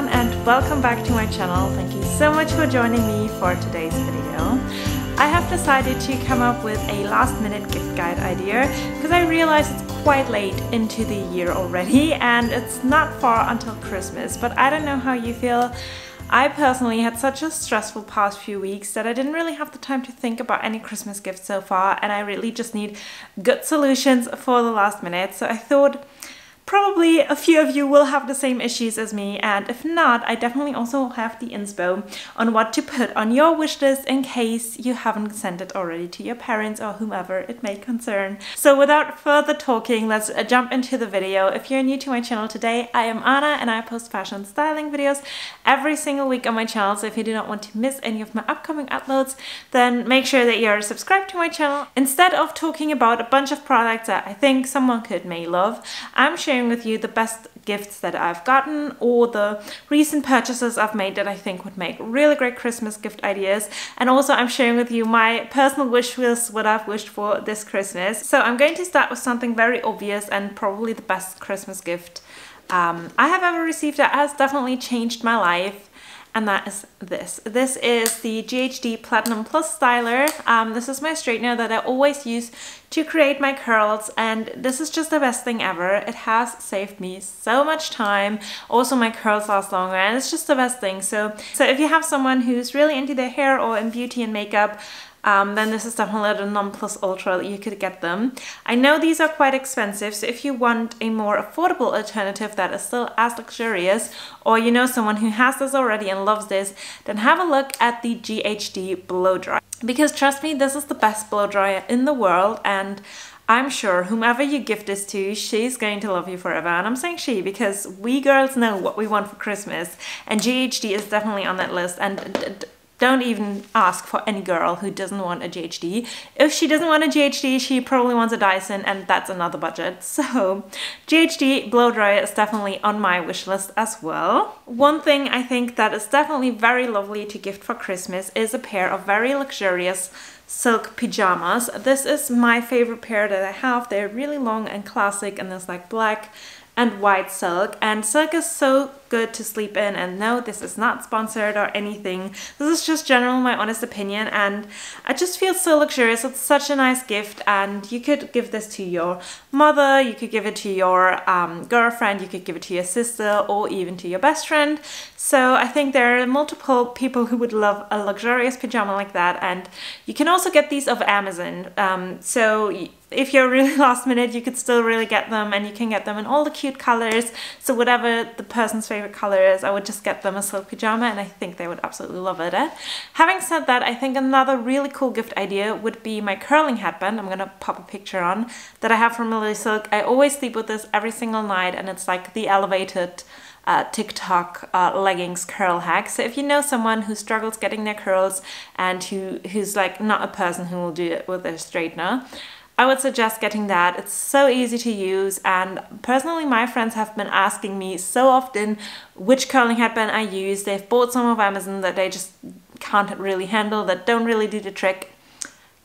everyone, and welcome back to my channel. Thank you so much for joining me for today's video. I have decided to come up with a last minute gift guide idea because I realize it's quite late into the year already and it's not far until Christmas, but I don't know how you feel. I personally had such a stressful past few weeks that I didn't really have the time to think about any Christmas gifts so far, and I really just need good solutions for the last minute. So I thought probably a few of you will have the same issues as me, and if not, I definitely also have the inspo on what to put on your wish list in case you haven't sent it already to your parents or whomever it may concern. So without further talking, let's jump into the video. If you're new to my channel today, I am Anna and I post fashion styling videos every single week on my channel, so if you do not want to miss any of my upcoming uploads, then make sure that you're subscribed to my channel. Instead of talking about a bunch of products that I think someone may love, I'm sharing with you the best gifts that I've gotten or the recent purchases I've made that I think would make really great Christmas gift ideas. And also I'm sharing with you my personal wish list, what I've wished for this Christmas. So I'm going to start with something very obvious and probably the best Christmas gift I have ever received that has definitely changed my life. And that is this. This is the GHD Platinum Plus Styler. This is my straightener that I always use to create my curls, and this is just the best thing ever. It has saved me so much time. Also, my curls last longer, and it's just the best thing. So if you have someone who's really into their hair or in beauty and makeup, then this is definitely the non plus ultra that you could get them. I know these are quite expensive, so if you want a more affordable alternative that is still as luxurious, or you know someone who has this already and loves this, then have a look at the GHD blow dryer. Because trust me, this is the best blow dryer in the world, and I'm sure whomever you give this to, she's going to love you forever. And I'm saying she because we girls know what we want for Christmas, and GHD is definitely on that list. And don't even ask for any girl who doesn't want a GHD. If she doesn't want a GHD, she probably wants a Dyson, and that's another budget. So GHD blow dryer is definitely on my wish list as well. One thing I think that is definitely very lovely to gift for Christmas is a pair of very luxurious silk pajamas. This is my favorite pair that I have. They're really long and classic, and there's like black and white silk, and silk is so good to sleep in. And no, this is not sponsored or anything. This is just general my honest opinion, and I just feel so luxurious. It's such a nice gift, and you could give this to your mother, you could give it to your girlfriend, you could give it to your sister, or even to your best friend. So I think there are multiple people who would love a luxurious pajama like that, and you can also get these off Amazon. So if you're really last minute, you could still really get them, and you can get them in all the cute colors. So whatever the person's favorite color is, I would just get them a silk pajama, and I think they would absolutely love it. Having said that, I think another really cool gift idea would be my curling headband. I'm gonna pop a picture on that I have from Lily Silk. I always sleep with this every single night, and it's like the elevated TikTok leggings curl hack. So if you know someone who struggles getting their curls and who's like not a person who will do it with their straightener, I would suggest getting that. It's so easy to use, and personally my friends have been asking me so often which curling headband I use. They've bought some of Amazon that they just can't really handle, that don't really do the trick.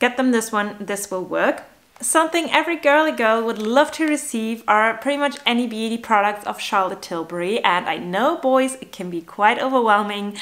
Get them this one, this will work. Something every girly girl would love to receive are pretty much any beauty products of Charlotte Tilbury, and I know boys, it can be quite overwhelming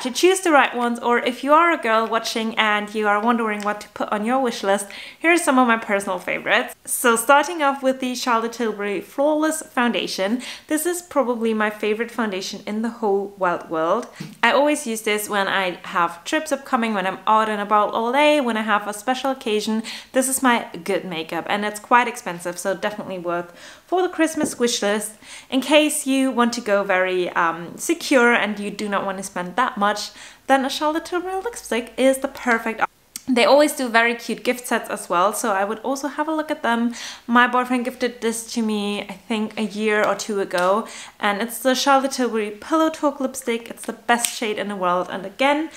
to choose the right ones. Or if you are a girl watching and you are wondering what to put on your wish list, here are some of my personal favorites. So starting off with the Charlotte Tilbury Flawless Foundation. This is probably my favorite foundation in the whole wide world. I always use this when I have trips upcoming, when I'm out and about all day, when I have a special occasion. This is my good makeup, and it's quite expensive, so definitely worth for the Christmas wish list. In case you want to go very secure and you do not want to spend that much, then a Charlotte Tilbury lipstick is the perfect option. They always do very cute gift sets as well, so I would also have a look at them. My boyfriend gifted this to me, I think a year or two ago, and it's the Charlotte Tilbury Pillow Talk lipstick. It's the best shade in the world, and again,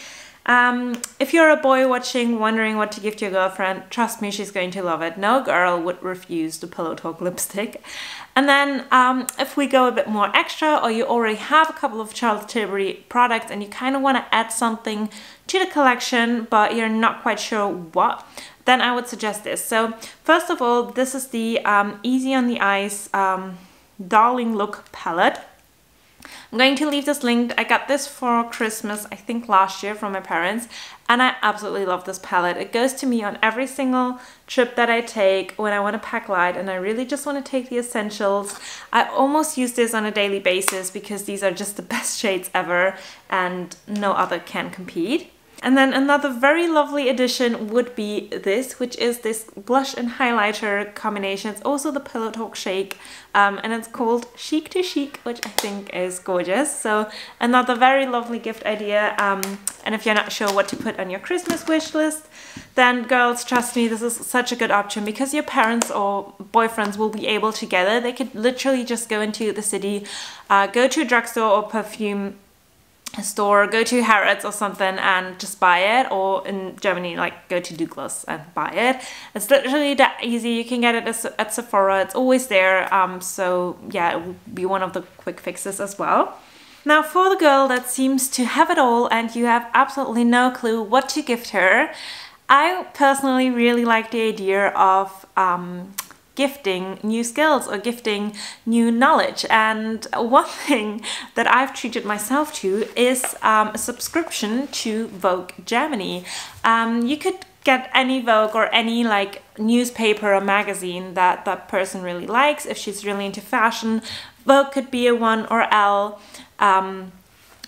if you're a boy watching wondering what to give to your girlfriend, trust me, she's going to love it. No girl would refuse the Pillow Talk lipstick. And then if we go a bit more extra, or you already have a couple of Charlotte Tilbury products and you kind of want to add something to the collection but you're not quite sure what, then I would suggest this. So first of all, this is the Easy on the Eyes Darling Look palette. I'm going to leave this linked. I got this for Christmas, I think last year, from my parents, and I absolutely love this palette. It goes to me on every single trip that I take when I want to pack light and I really just want to take the essentials. I almost use this on a daily basis because these are just the best shades ever and no other can compete. And then another very lovely addition would be this, which is this blush and highlighter combination. It's also the Pillow Talk shake, and it's called Chic to Chic, which I think is gorgeous. So another very lovely gift idea. And if you're not sure what to put on your Christmas wish list, then girls, trust me, this is such a good option because your parents or boyfriends will be able to gather. They could literally just go into the city, go to a drugstore or perfume store, go to Harrods or something and just buy it, or in Germany, like, go to Douglas and buy it. It's literally that easy. You can get it at Sephora. It's always there. So yeah, it will be one of the quick fixes as well. Now, for the girl that seems to have it all and you have absolutely no clue what to gift her, I personally really like the idea of gifting new skills or gifting new knowledge. And one thing that I've treated myself to is a subscription to Vogue Germany. You could get any Vogue or any like newspaper or magazine that that person really likes. If she's really into fashion, Vogue could be a one, or Elle.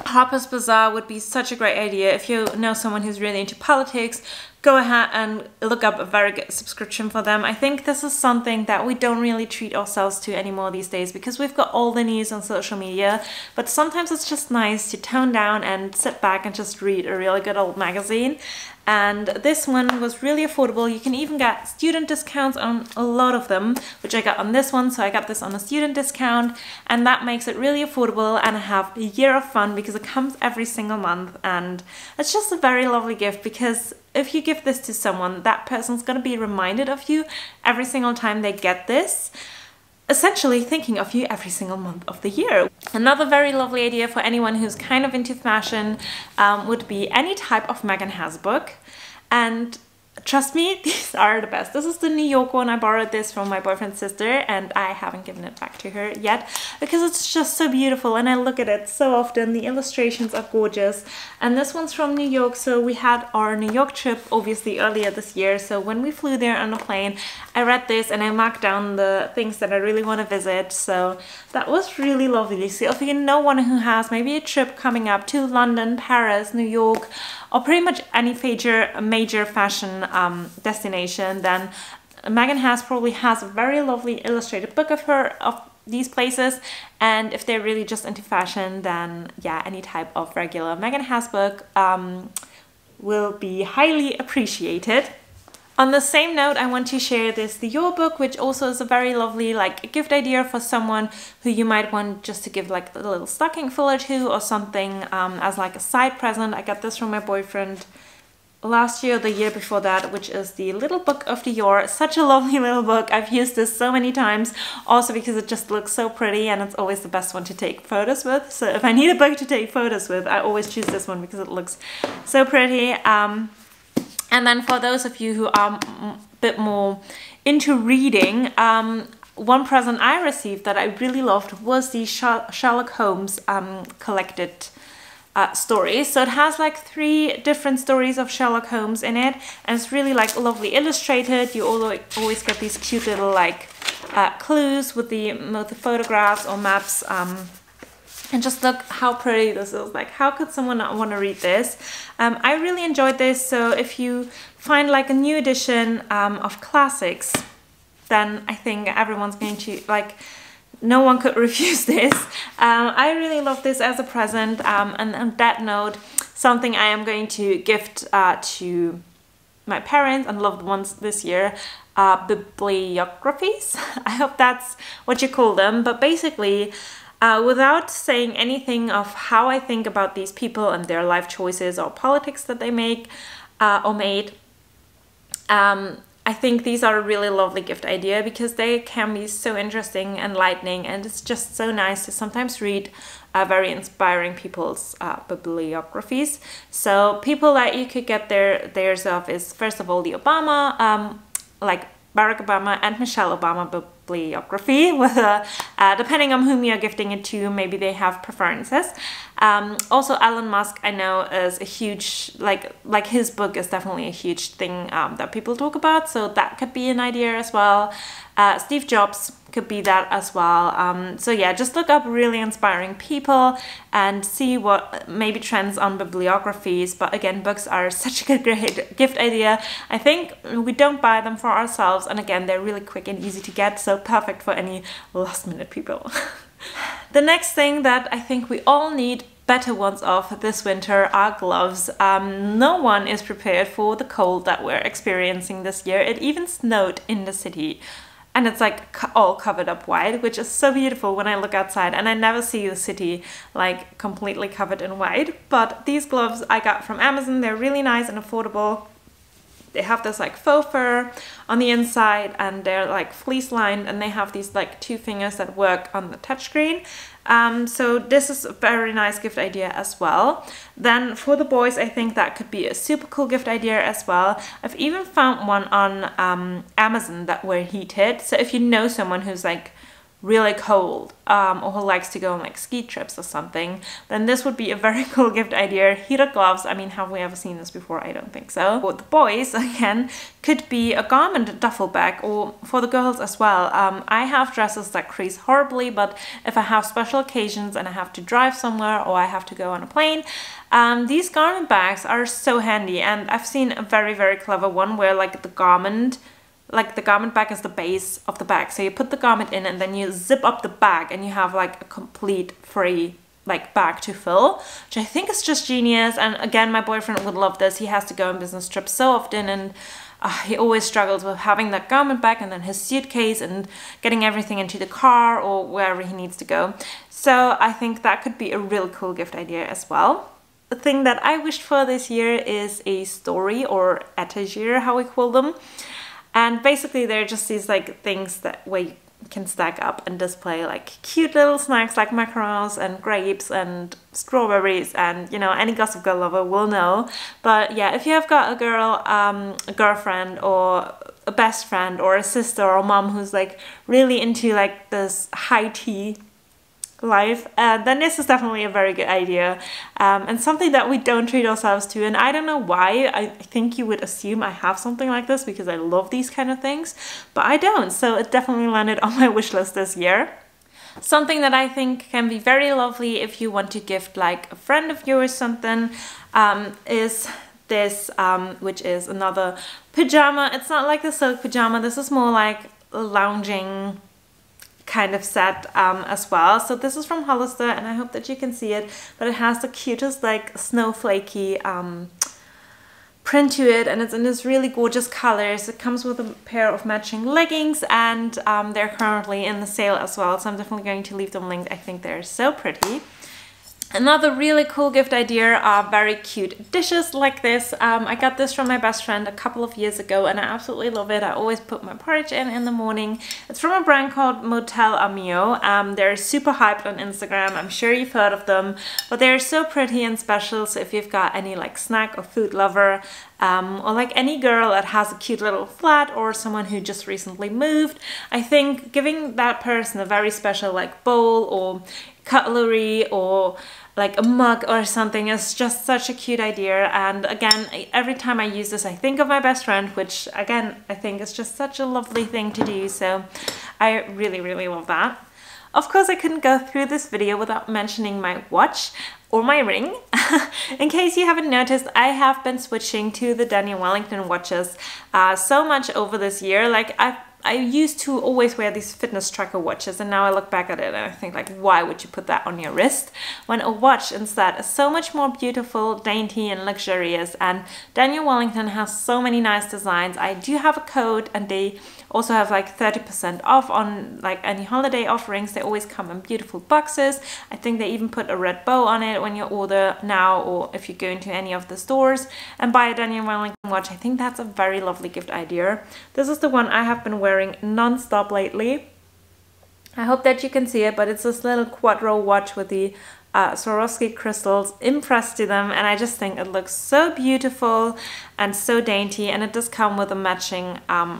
Harper's Bazaar would be such a great idea. If you know someone who's really into politics, go ahead and look up a very good subscription for them. I think this is something that we don't really treat ourselves to anymore these days because we've got all the news on social media, but sometimes it's just nice to tone down and sit back and just read a really good old magazine. And this one was really affordable. You can even get student discounts on a lot of them, which I got on this one. So I got this on a student discount, and that makes it really affordable, and I have a year of fun because it comes every single month. And it's just a very lovely gift because if you give this to someone, that person's going to be reminded of you every single time they get this, essentially thinking of you every single month of the year. Another very lovely idea for anyone who's kind of into fashion would be any type of Megan Has book. And trust me, these are the best. This is the New York one. I borrowed this from my boyfriend's sister and I haven't given it back to her yet because it's just so beautiful and I look at it so often. The illustrations are gorgeous. And this one's from New York. So we had our New York trip obviously earlier this year. So when we flew there on the plane, I read this and I marked down the things that I really want to visit. So that was really lovely. So if you know one who has maybe a trip coming up to London, Paris, New York, or pretty much any major fashion destination, then Megan Has probably has a very lovely illustrated book of these places. And if they're really just into fashion, then yeah, any type of regular Megan Has book will be highly appreciated. On the same note, I want to share this Dior book, which also is a very lovely like gift idea for someone who you might want just to give like a little stocking filler to or something as like a side present. I got this from my boyfriend last year or the year before that, which is the Little Book of Dior. Such a lovely little book. I've used this so many times, also because it just looks so pretty and it's always the best one to take photos with. So if I need a book to take photos with, I always choose this one because it looks so pretty. And then for those of you who are a bit more into reading, one present I received that I really loved was the Sherlock Holmes collected stories. So it has like 3 different stories of Sherlock Holmes in it, and it's really like lovely illustrated. You always get these cute little like clues with the photographs or maps. And just look how pretty this is. Like, how could someone not want to read this? I really enjoyed this. So if you find like a new edition of classics, then I think everyone's going to like, no one could refuse this. I really love this as a present. And on that note, something I am going to gift to my parents and loved ones this year, bibliographies. I hope that's what you call them. But basically, without saying anything of how I think about these people and their life choices or politics that they make or made, I think these are a really lovely gift idea because they can be so interesting, enlightening, and it's just so nice to sometimes read very inspiring people's bibliographies. So people that you could get theirs of is, first of all, the Obama, like Barack Obama and Michelle Obama bibliography, whether depending on whom you're gifting it to, maybe they have preferences. Also, Elon Musk, I know, is a huge, like his book is definitely a huge thing that people talk about, so that could be an idea as well. Steve Jobs could be that as well. So yeah, just look up really inspiring people and see what maybe trends on bibliographies. But again, books are such a great gift idea. I think we don't buy them for ourselves, and again, they're really quick and easy to get, so perfect for any last minute people. The next thing that I think we all need better ones of this winter are gloves. No one is prepared for the cold that we're experiencing this year. It even snowed in the city. And it's like all covered up white, which is so beautiful when I look outside, and I never see the city like completely covered in white. But these gloves I got from Amazon. They're really nice and affordable. They have this like faux fur on the inside, and they're like fleece lined, and they have these like 2 fingers that work on the touchscreen. So this is a very nice gift idea as well. Then for the boys, I think that could be a super cool gift idea as well. I've even found one on Amazon that were heated. So if you know someone who's like really cold or who likes to go on like ski trips or something, then this would be a very cool gift idea. Heated gloves, I mean, have we ever seen this before? I don't think so. For the boys, again, could be a garment duffel bag, or for the girls as well. I have dresses that crease horribly, but if I have special occasions and I have to drive somewhere or I have to go on a plane, these garment bags are so handy. And I've seen a very, very clever one where like the garment bag is the base of the bag. So you put the garment in and then you zip up the bag and you have like a complete free like bag to fill, which I think is just genius. And again, my boyfriend would love this. He has to go on business trips so often, and he always struggles with having that garment bag and then his suitcase and getting everything into the car or wherever he needs to go. So I think that could be a really cool gift idea as well. The thing that I wished for this year is a story or etagere, how we call them. And basically they're just these like things that where you can stack up and display like cute little snacks like macarons and grapes and strawberries, and you know, any Gossip Girl lover will know. But yeah, if you have got a girl, a girlfriend or a best friend or a sister or mom who's like really into like this high tea life, then this is definitely a very good idea, and something that we don't treat ourselves to. And I don't know why. I think you would assume I have something like this because I love these kind of things, but I don't. So it definitely landed on my wish list this year. Something that I think can be very lovely if you want to gift like a friend of yours something, is this, which is another pajama. It's not like the silk pajama. This is more like a lounging kind of set as well. So this is from Hollister, and I hope that you can see it, but it has the cutest like snowflakey print to it, and it's in this really gorgeous colors. It comes with a pair of matching leggings, and they're currently in the sale as well, so I'm definitely going to leave them linked. I think they're so pretty. Another really cool gift idea are very cute dishes like this. I got this from my best friend a couple of years ago, and I absolutely love it. I always put my porridge in the morning. It's from a brand called Motel Amio. They're super hyped on Instagram. I'm sure you've heard of them, but they're so pretty and special. So if you've got any like snack or food lover, or like any girl that has a cute little flat, or someone who just recently moved, I think giving that person a very special like bowl or cutlery or like a mug or something is just such a cute idea. And again, every time I use this I think of my best friend, which again I think is just such a lovely thing to do. So I really, really love that. Of course, I couldn't go through this video without mentioning my watch or my ring. In case you haven't noticed, I have been switching to the Daniel Wellington watches so much over this year. Like I used to always wear these fitness tracker watches, and now I look back at it and I think like, why would you put that on your wrist when a watch instead is so much more beautiful, dainty and luxurious? And Daniel Wellington has so many nice designs. I do have a code, and they also have like 30% off on like any holiday offerings. They always come in beautiful boxes. I think they even put a red bow on it when you order now, or if you go into any of the stores and buy a Daniel Wellington watch. I think that's a very lovely gift idea. This is the one I have been wearing non-stop lately. I hope that you can see it, but it's this little quadro watch with the Swarovski crystals impressed to them, and I just think it looks so beautiful and so dainty. And it does come with a matching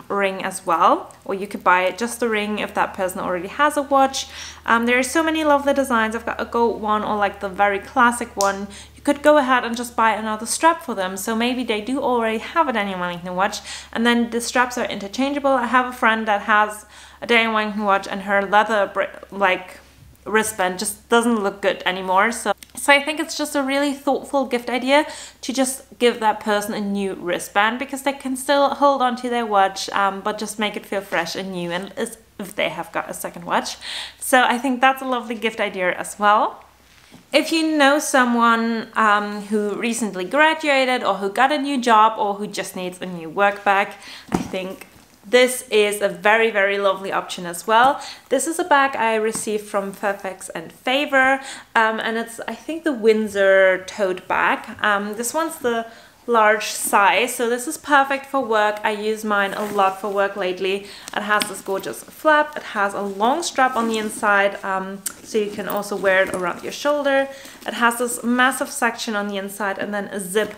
ring as well, or you could buy just the ring if that person already has a watch. There are so many lovely designs. I've got a gold one, or like the very classic one. You could go ahead and just buy another strap for them, so maybe they do already have a Daniel Wellington watch, and then the straps are interchangeable. I have a friend that has a Daniel Wellington watch, and her leather like wristband just doesn't look good anymore. So I think it's just a really thoughtful gift idea to just give that person a new wristband, because they can still hold on to their watch, but just make it feel fresh and new, and as if they have got a second watch. So I think that's a lovely gift idea as well. If you know someone who recently graduated, or who got a new job, or who just needs a new work bag, I think this is a very, very lovely option as well. This is a bag I received from Fairfax and Favor, and it's, I think, the Windsor tote bag. This one's the large size, so this is perfect for work. I use mine a lot for work lately. It has this gorgeous flap. It has a long strap on the inside, so you can also wear it around your shoulder. It has this massive section on the inside, and then a zip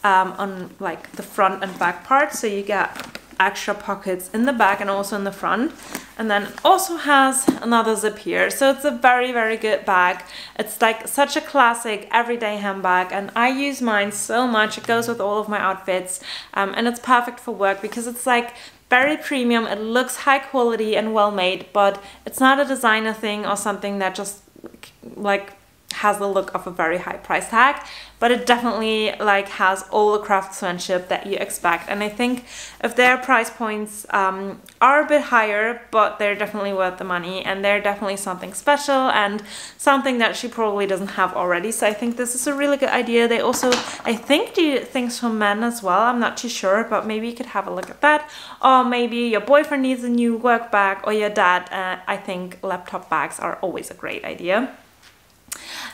on like the front and back part, so you get extra pockets in the back and also in the front. And then it also has another zip here, so it's a very, very good bag. It's like such a classic everyday handbag, and I use mine so much. It goes with all of my outfits, and it's perfect for work because it's like very premium. It looks high quality and well made, but it's not a designer thing or something that just like has the look of a very high price tag, but it definitely like has all the craftsmanship that you expect. And I think if their price points are a bit higher, but they're definitely worth the money, and they're definitely something special and something that she probably doesn't have already. So I think this is a really good idea. They also, I think, do things for men as well. I'm not too sure, but maybe you could have a look at that. Or maybe your boyfriend needs a new work bag, or your dad. I think laptop bags are always a great idea.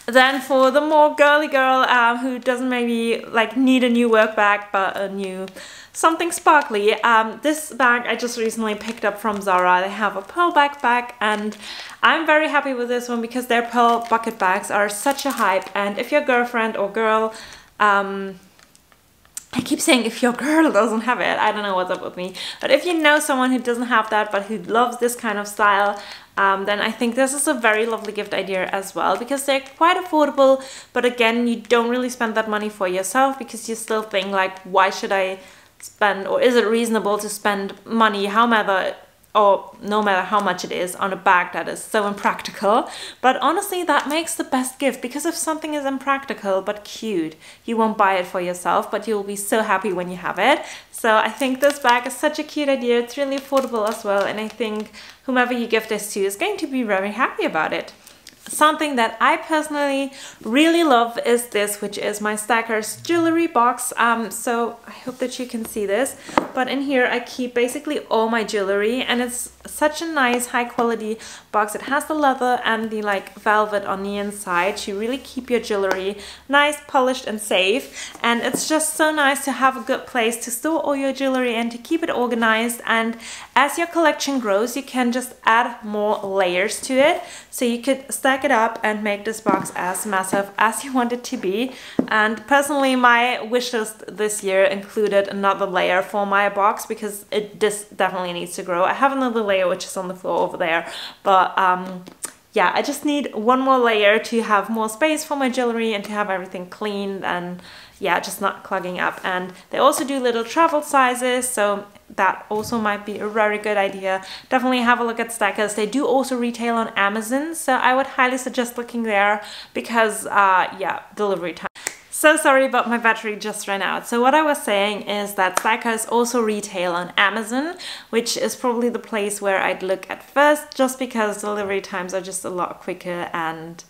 Then for the more girly girl who doesn't maybe like need a new work bag, but a new something sparkly, this bag I just recently picked up from Zara. They have a pearl bag, and I'm very happy with this one because their pearl bucket bags are such a hype. And if your girlfriend or girl, I keep saying if your girl doesn't have it, I don't know what's up with me, but if you know someone who doesn't have that but who loves this kind of style, then I think this is a very lovely gift idea as well, because they're quite affordable, but again, you don't really spend that money for yourself because you still think like, why should I spend, or is it reasonable to spend money, no matter how much it is, on a bag that is so impractical. But honestly, that makes the best gift, because if something is impractical but cute, you won't buy it for yourself, but you'll be so happy when you have it. So I think this bag is such a cute idea. It's really affordable as well, and I think whomever you give this to is going to be very happy about it. Something that I personally really love is this, which is my Stackers jewelry box. So I hope that you can see this, but in here I keep basically all my jewelry, and it's such a nice high quality box. It has the leather and the like velvet on the inside to really keep your jewelry nice, polished and safe. And it's just so nice to have a good place to store all your jewelry and to keep it organized. And as your collection grows, you can just add more layers to it. So you could stack it up and make this box as massive as you want it to be. And personally, my wish list this year included another layer for my box, because this definitely needs to grow. I have another layer which is on the floor over there, but yeah, I just need one more layer to have more space for my jewelry and to have everything clean and yeah, just not clogging up. And they also do little travel sizes, so that also might be a very good idea. Definitely have a look at Stackers. They do also retail on Amazon, so I would highly suggest looking there, because yeah, delivery time. So sorry, but my battery just ran out. So what I was saying is that Stackers also retail on Amazon, which is probably the place where I'd look at first, just because delivery times are just a lot quicker and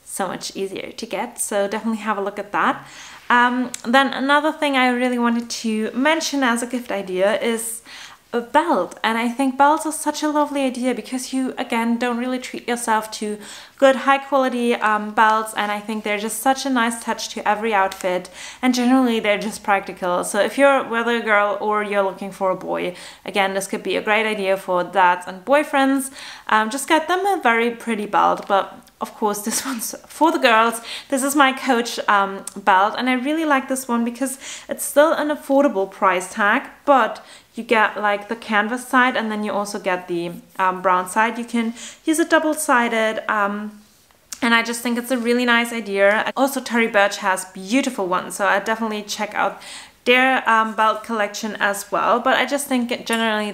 so much easier to get. So definitely have a look at that. Then another thing I really wanted to mention as a gift idea is a belt. And I think belts are such a lovely idea, because you again don't really treat yourself to good high quality belts, and I think they're just such a nice touch to every outfit, and generally they're just practical. So if you're whether a girl or you're looking for a boy, again, this could be a great idea for dads and boyfriends. Just get them a very pretty belt, but of course, this one's for the girls. This is my Coach belt, and I really like this one because it's still an affordable price tag, but you get like the canvas side, and then you also get the brown side. You can use it double-sided, and I just think it's a really nice idea. Also, Tory Burch has beautiful ones, so I definitely check out their belt collection as well. But I just think generally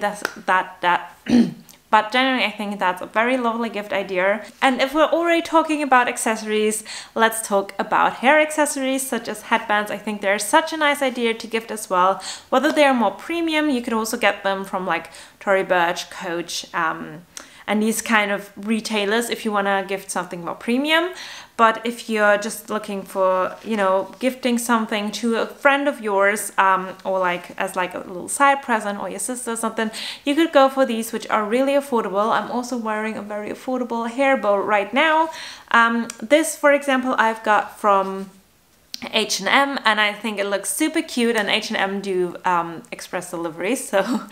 but generally I think that's a very lovely gift idea. And if we're already talking about accessories, let's talk about hair accessories such as headbands. I think they're such a nice idea to gift as well. Whether they're more premium, you can also get them from like Tory Burch, Coach, and these kind of retailers if you want to gift something more premium. But if you're just looking for, you know, gifting something to a friend of yours, or like as like a little side present, or your sister or something, you could go for these, which are really affordable. I'm also wearing a very affordable hair bow right now. This, for example, I've got from H&M, and I think it looks super cute, and H&M do express deliveries, so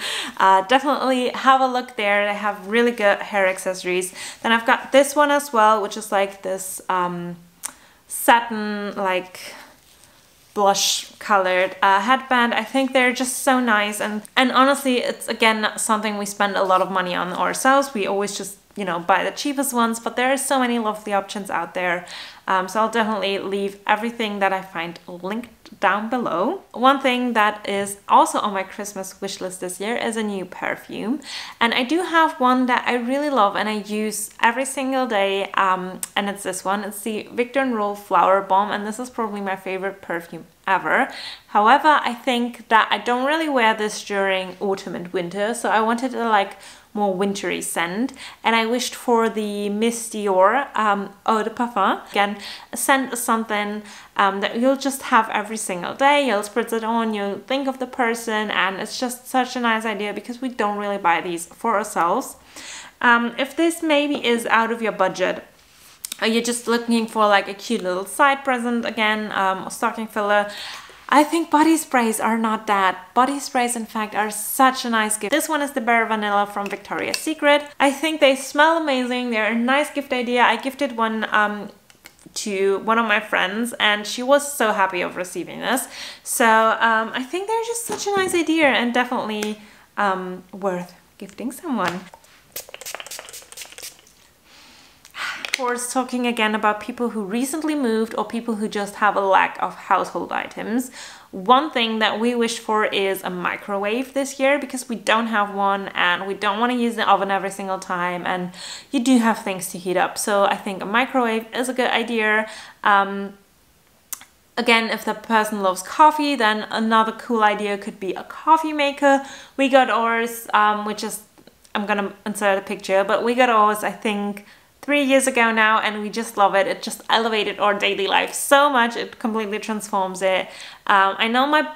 definitely have a look there. They have really good hair accessories. Then I've got this one as well, which is like this satin, like blush colored headband. I think they're just so nice, and honestly, it's again something we spend a lot of money on ourselves. We always just, you know, buy the cheapest ones, but there are so many lovely options out there. So I'll definitely leave everything that I find linked down below. One thing that is also on my Christmas wish list this year is a new perfume. And I do have one that I really love and I use every single day, and it's this one. It's the Viktor & Rolf Flower Bomb, and this is probably my favorite perfume ever. However, I think that I don't really wear this during autumn and winter, so I wanted a like more wintry scent, and I wished for the Miss Dior Eau de Parfum. Again, a scent is something that you'll just have every single day. You'll spritz it on, you'll think of the person, and it's just such a nice idea because we don't really buy these for ourselves. If this maybe is out of your budget, or you're just looking for like a cute little side present, again, or stocking filler, I think body sprays are not that. Body sprays, in fact, are such a nice gift. This one is the Bare Vanilla from Victoria's Secret. I think they smell amazing. They're a nice gift idea. I gifted one to one of my friends, and she was so happy of receiving this. So I think they're just such a nice idea, and definitely worth gifting someone. Of course, talking again about people who recently moved or people who just have a lack of household items. One thing that we wished for is a microwave this year, because we don't have one and we don't want to use the oven every single time, and you do have things to heat up. So I think a microwave is a good idea. Again, if the person loves coffee, then another cool idea could be a coffee maker. We got ours, which is, I'm gonna insert a picture, but we got ours, I think, 3 years ago now, and we just love it. It just elevated our daily life so much. It completely transforms it. I know my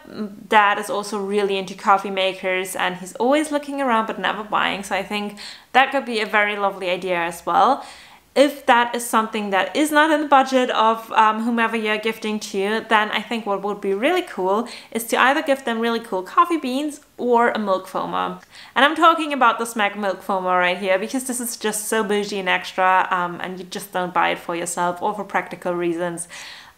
dad is also really into coffee makers, and he's always looking around but never buying, so I think that could be a very lovely idea as well. If that is something that is not in the budget of whomever you're gifting to, then I think what would be really cool is to either give them really cool coffee beans or a milk foamer. And I'm talking about the Smack milk foamer right here, because this is just so bougie and extra, and you just don't buy it for yourself or for practical reasons.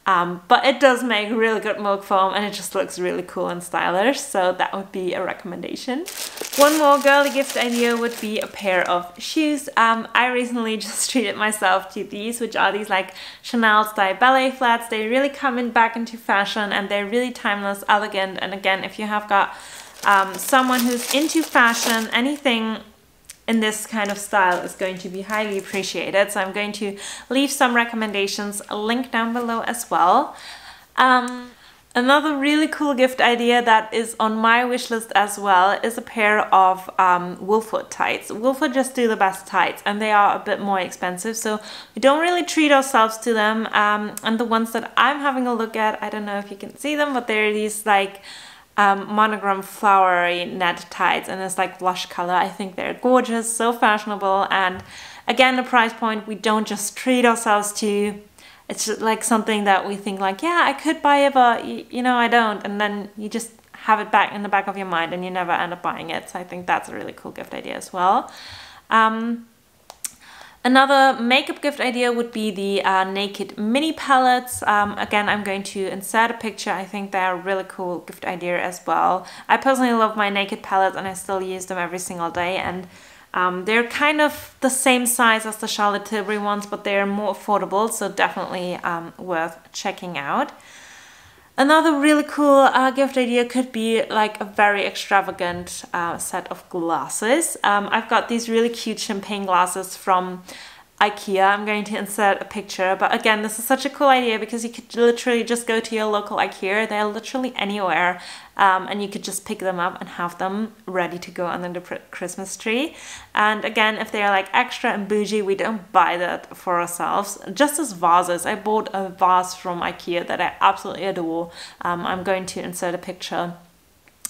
But it does make really good milk foam, and it just looks really cool and stylish, so that would be a recommendation. One more girly gift idea would be a pair of shoes. I recently just treated myself to these, which are these like Chanel style ballet flats. They really come back into fashion, and they're really timeless, elegant, and again, if you have got someone who's into fashion, anything in this kind of style is going to be highly appreciated. So I'm going to leave some recommendations linked down below as well. Another really cool gift idea that is on my wish list as well is a pair of Wolford tights. Wolford just do the best tights, and they are a bit more expensive, so we don't really treat ourselves to them. And the ones that I'm having a look at, I don't know if you can see them, but they're these like monogram flowery net tights, and it's like blush color. I think they're gorgeous, so fashionable, and again, the price point we don't just treat ourselves to. It's just like something that we think like, yeah, I could buy it, but you know, I don't, and then you just have it back in the back of your mind and you never end up buying it. So I think that's a really cool gift idea as well. Another makeup gift idea would be the Naked mini palettes. Again, I'm going to insert a picture. I think they're a really cool gift idea as well. I personally love my Naked palettes and I still use them every single day, and they're kind of the same size as the Charlotte Tilbury ones, but they're more affordable, so definitely worth checking out. Another really cool gift idea could be like a very extravagant set of glasses. I've got these really cute champagne glasses from IKEA. I'm going to insert a picture, but again, this is such a cool idea because you could literally just go to your local IKEA. They're literally anywhere, and you could just pick them up and have them ready to go under the Christmas tree. And again, if they're like extra and bougie, we don't buy that for ourselves. Just as vases, I bought a vase from IKEA that I absolutely adore. I'm going to insert a picture.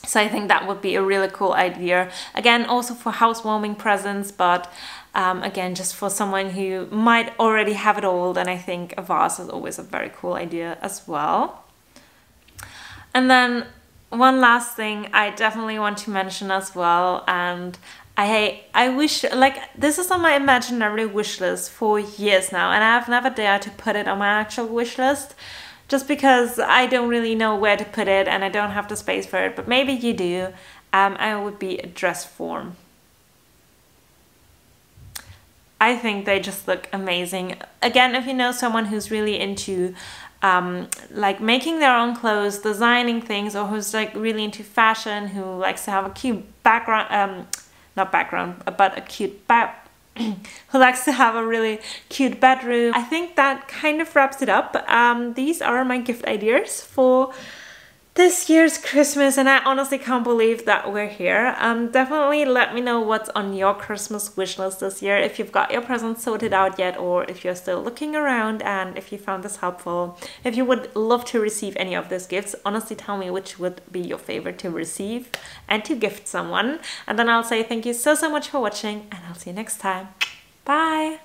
So I think that would be a really cool idea. Again, also for housewarming presents, but again, just for someone who might already have it all, then I think a vase is always a very cool idea as well. And then one last thing I definitely want to mention as well, and I wish, like, this is on my imaginary wish list for years now, and I've never dared to put it on my actual wish list, just because I don't really know where to put it and I don't have the space for it, but maybe you do. I would be a dress form. I think they just look amazing. Again, if you know someone who's really into like making their own clothes, designing things, or who's like really into fashion, who likes to have a cute background, not background, but a cute who likes to have a really cute bedroom. I think that kind of wraps it up. These are my gift ideas for this year's Christmas, and I honestly can't believe that we're here. Definitely let me know what's on your Christmas wish list this year, if you've got your presents sorted out yet, or if you're still looking around, and if you found this helpful. If you would love to receive any of these gifts, honestly tell me which would be your favorite to receive and to gift someone. And then I'll say thank you so much for watching, and I'll see you next time. Bye!